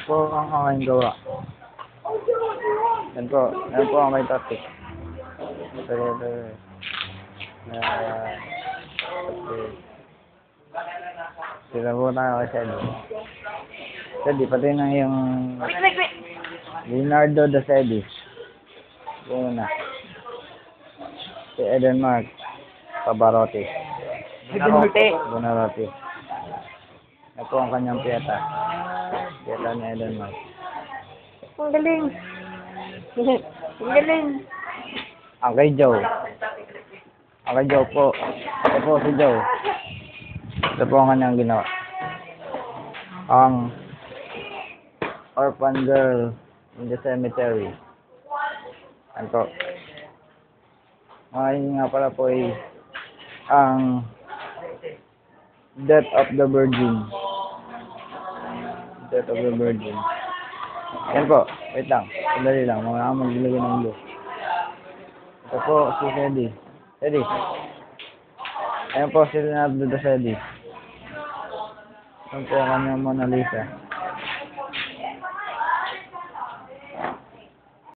po ang aking gawa. Yan po ang may topic. Sila po tayo kay Sedi. Sedi, pati na yung Leonardo da Sedi. Yung una. Si Eden Mark Pavarotti. Buonarroti. Yan po ang kanyang piyeta. Piyeta ni Eden Mark. Ang galing. Ang galing. Ang kay Joe. Ang kay Joe po. Ito po si Joe. Ito po ang kanyang ginawa. Ang Orphan Girl in the Cemetery. Yan po. Ngayon nga pala po ay ang Death of the Virgin. Death of the Virgin. Yan po. Wait lang. Sandali lang. Mga maglilagay ng blue. Ito po si Sedi. Sedi. Ayan po si Leonardo da Sedi. Ayan po ang kanyang Mona Lisa.